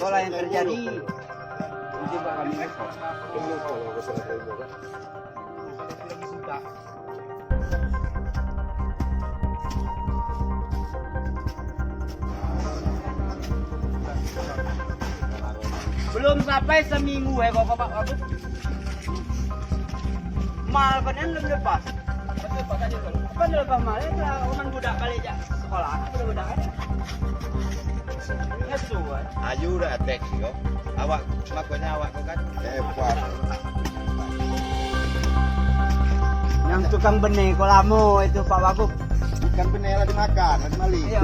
Itulah yang terjadi. Coba kami ekspor. Belum sampai seminggu Bapak. Mal kan belum lepas. Apa lepas mal itu orang budak kali aja sekolah, budak ada. Ngesuat. Ayu udah attack yo. Awak makanya awak kau kan hebat. Yang tukang benih kolamo itu Pak Wagub. Bukan benih lagi makan, lagi mali. Iya,